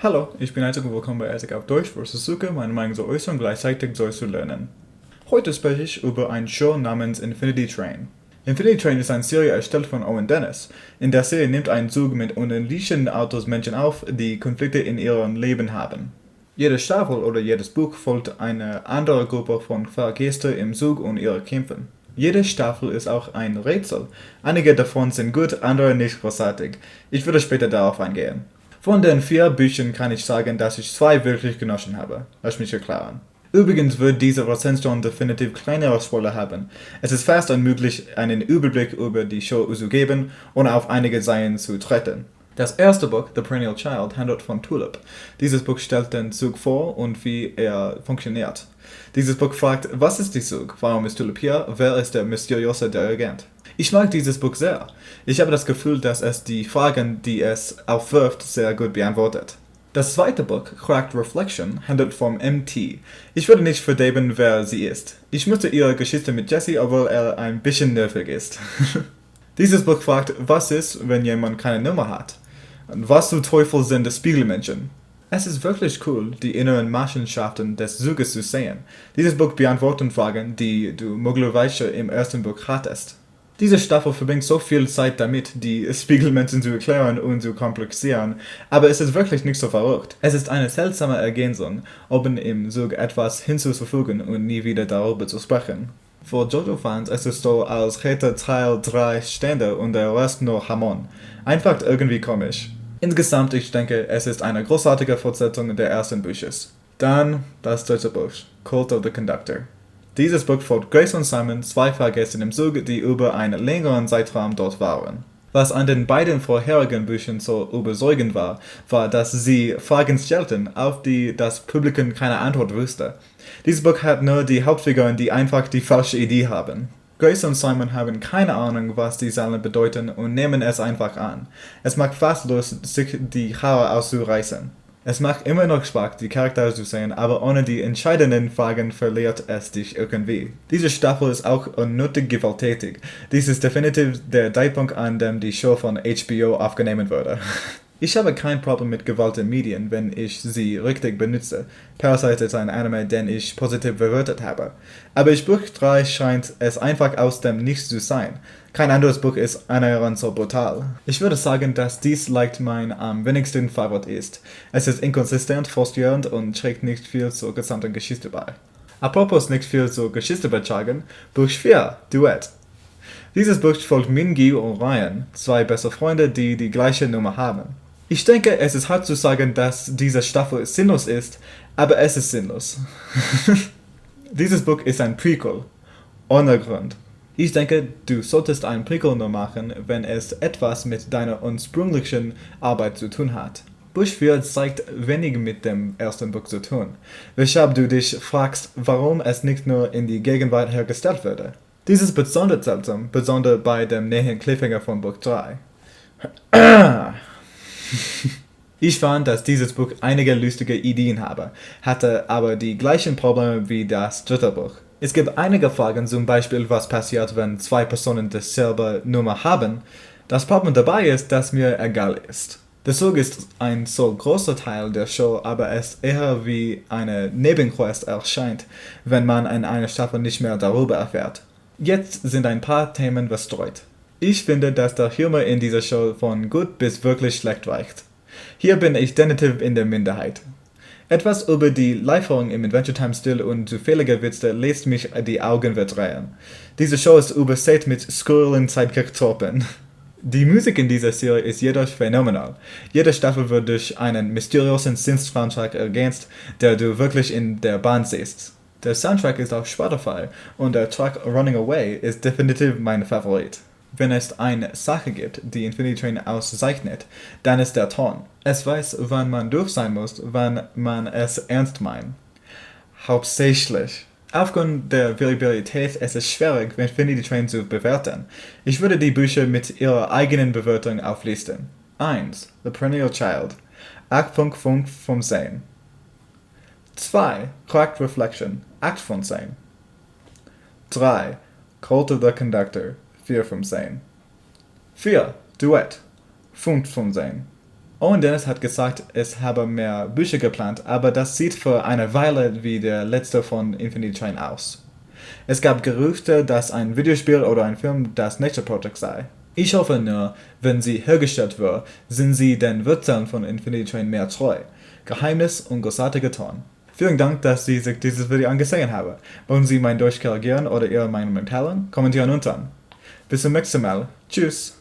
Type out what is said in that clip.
Hallo, ich bin Isaac und willkommen bei Isaac auf Deutsch, wo ich versuche, meine Meinung zu äußern und gleichzeitig Deutsch zu lernen. Heute spreche ich über eine Show namens Infinity Train. Infinity Train ist eine Serie erstellt von Owen Dennis. In der Serie nimmt ein Zug mit unendlichen Autos Menschen auf, die Konflikte in ihrem Leben haben. Jede Staffel oder jedes Buch folgt eine andere Gruppe von Fahrgästen im Zug und ihre Kämpfen. Jede Staffel ist auch ein Rätsel. Einige davon sind gut, andere nicht großartig. Ich würde später darauf eingehen. Von den 4 Büchern kann ich sagen, dass ich 2 wirklich genossen habe. Lass mich erklären. Übrigens wird diese Rezension definitiv kleinere Spoiler haben. Es ist fast unmöglich, einen Überblick über die Show zu geben, ohne auf einige Seiten zu treten. Das erste Buch, The Perennial Child, handelt von Tulip. Dieses Buch stellt den Zug vor und wie er funktioniert. Dieses Buch fragt, was ist der Zug? Warum ist Tulip hier? Wer ist der mysteriöse Dirigent? Ich mag dieses Buch sehr. Ich habe das Gefühl, dass es die Fragen, die es aufwirft, sehr gut beantwortet. Das zweite Buch, Cracked Reflection, handelt vom MT. Ich würde nicht verderben, wer sie ist. Ich möchte ihre Geschichte mit Jesse, obwohl er ein bisschen nervig ist. Dieses Buch fragt, was ist, wenn jemand keine Nummer hat? Und was zum Teufel sind die Spiegelmenschen? Es ist wirklich cool, die inneren Machenschaften des Zuges zu sehen. Dieses Buch beantwortet Fragen, die du möglicherweise im ersten Buch hattest. Diese Staffel verbringt so viel Zeit damit, die Spiegelmenschen zu erklären und zu komplexieren, aber es ist wirklich nicht so verrückt. Es ist eine seltsame Ergänzung, um im Zug etwas hinzuzufügen und nie wieder darüber zu sprechen. Für JoJo-Fans ist es so, als hätte Teil 3 Stände und der Rest nur Hamon. Einfach irgendwie komisch. Insgesamt, ich denke, es ist eine großartige Fortsetzung der ersten Büchers. Dann das dritte Buch, Cult of the Conductor. Dieses Buch folgt Grace und Simon, 2 Fahrgäste im Zug, die über einen längeren Zeitraum dort waren. Was an den beiden vorherigen Büchern so überzeugend war, dass sie Fragen stellten, auf die das Publikum keine Antwort wusste. Dieses Buch hat nur die Hauptfiguren, die einfach die falsche Idee haben. Grace und Simon haben keine Ahnung, was die Zahlen bedeuten und nehmen es einfach an. Es macht fast Lust, sich die Haare auszureißen. Es macht immer noch Spaß, die Charaktere zu sehen, aber ohne die entscheidenden Fragen verliert es dich irgendwie. Diese Staffel ist auch unnötig gewalttätig. Dies ist definitiv der Zeitpunkt, an dem die Show von HBO aufgenommen wurde. Ich habe kein Problem mit Gewalt in Medien, wenn ich sie richtig benutze. Parasite ist ein Anime, den ich positiv bewertet habe. Aber in Buch 3 scheint es einfach aus dem Nichts zu sein. Kein anderes Buch ist annähernd so brutal. Ich würde sagen, dass dies leicht mein am wenigsten Favorit ist. Es ist inkonsistent, frustrierend und trägt nicht viel zur gesamten Geschichte bei. Apropos nicht viel zur Geschichte beitragen, Buch 4, Duett. Dieses Buch folgt Min-Gi und Ryan, 2 beste Freunde, die die gleiche Nummer haben. Ich denke, es ist hart zu sagen, dass diese Staffel sinnlos ist, aber es ist sinnlos. Dieses Buch ist ein Prequel. Ohne Grund. Ich denke, du solltest ein Prequel nur machen, wenn es etwas mit deiner ursprünglichen Arbeit zu tun hat. Buch 4 zeigt wenig mit dem ersten Buch zu tun, weshalb du dich fragst, warum es nicht nur in die Gegenwart hergestellt würde. Dies ist besonders seltsam, besonders bei dem näheren Cliffhanger von Buch 3. Ich fand, dass dieses Buch einige lustige Ideen hatte aber die gleichen Probleme wie das dritte Buch. Es gibt einige Fragen, zum Beispiel, was passiert, wenn 2 Personen dieselbe Nummer haben. Das Problem dabei ist, dass mir egal ist. Der Zug ist ein so großer Teil der Show, aber es eher wie eine Nebenquest erscheint, wenn man in einer Staffel nicht mehr darüber erfährt. Jetzt sind ein paar Themen verstreut. Ich finde, dass der Humor in dieser Show von gut bis wirklich schlecht reicht. Hier bin ich definitiv in der Minderheit. Etwas über die Lieferung im Adventure Time Stil und zufällige Witze lässt mich die Augen verdrehen. Diese Show ist übersät mit skurrilen Sidekick-Tropen. Die Musik in dieser Serie ist jedoch phänomenal. Jede Staffel wird durch einen mysteriösen Synth-Soundtrack ergänzt, der du wirklich in der Bahn siehst. Der Soundtrack ist auf Spotify und der Track Running Away ist definitiv mein Favorit. Wenn es eine Sache gibt, die Infinity Train auszeichnet, dann ist der Ton. Es weiß, wann man durch sein muss, wann man es ernst meint. Hauptsächlich. Aufgrund der Variabilität ist es schwierig, Infinity Train zu bewerten. Ich würde die Bücher mit ihrer eigenen Bewertung auflisten. 1. The Perennial Child. 8.5 von 10. 2. Cracked Reflection. 8 von 10. 3. Cult of the Conductor. 4 von 10. 4. Duett. 5 von 10. Owen Dennis hat gesagt, es habe mehr Bücher geplant, aber das sieht für eine Weile wie der letzte von Infinity Train aus. Es gab Gerüchte, dass ein Videospiel oder ein Film das nächste Projekt sei. Ich hoffe nur, wenn sie hergestellt wird, sind sie den Wurzeln von Infinity Train mehr treu. Geheimnis und großartiger Ton. Vielen Dank, dass Sie sich dieses Video angesehen haben. Wollen Sie mein Deutsch korrigieren oder Ihre Meinung mitteilen? Kommentieren unten. Bis zum nächsten Mal. Tschüss.